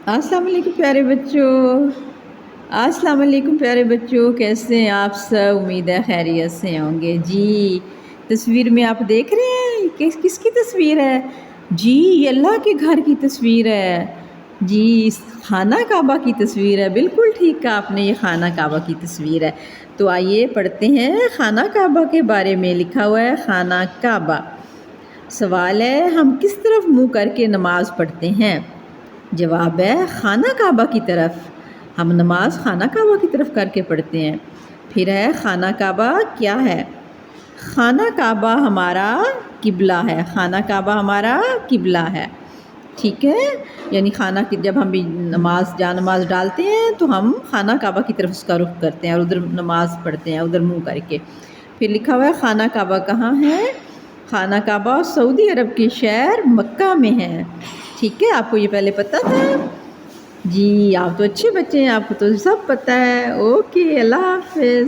अस्सलाम वालेकुम प्यारे बच्चों। अस्सलाम वालेकुम प्यारे बच्चों, कैसे हैं आप सब? उम्मीद है खैरियत से होंगे जी। तस्वीर में आप देख रहे हैं किसकी तस्वीर है? जी, ये अल्लाह के घर की तस्वीर है जी। इस खाना काबा की तस्वीर है। बिल्कुल ठीक कहा आपने, ये खाना काबा की तस्वीर है। तो आइए पढ़ते हैं खाना काबा के बारे में। लिखा हुआ है खाना काबा। सवाल है, हम किस तरफ मुँह करके नमाज पढ़ते हैं? जवाब है खाना काबा की तरफ। हम नमाज खाना काबा की तरफ करके पढ़ते हैं। फिर है खाना काबा क्या है? खाना काबा हमारा किबला है। खाना काबा हमारा किबला है, ठीक है। यानी खाना की जब हम भी नमाज डालते हैं तो हम खाना काबा की तरफ उसका रुख करते हैं और उधर नमाज पढ़ते हैं, उधर मुँह करके। फिर लिखा हुआ है खाना काबा कहाँ है? खाना काबा सऊदी अरब के शहर मक्का में है, ठीक है। आपको ये पहले पता था? जी, आप तो अच्छे बच्चे हैं, आपको तो सब पता है। ओके, अल्लाह हाफ़िज़।